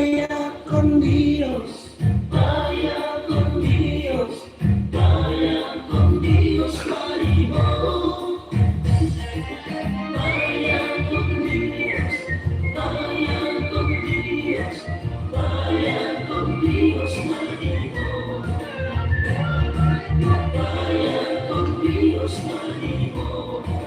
Vaya con Dios, vaya con Dios, vaya con Dios, Maribor. Vaya con Dios, vaya con Dios, vaya con Dios, Maribor. Vaya con Dios, Maribor.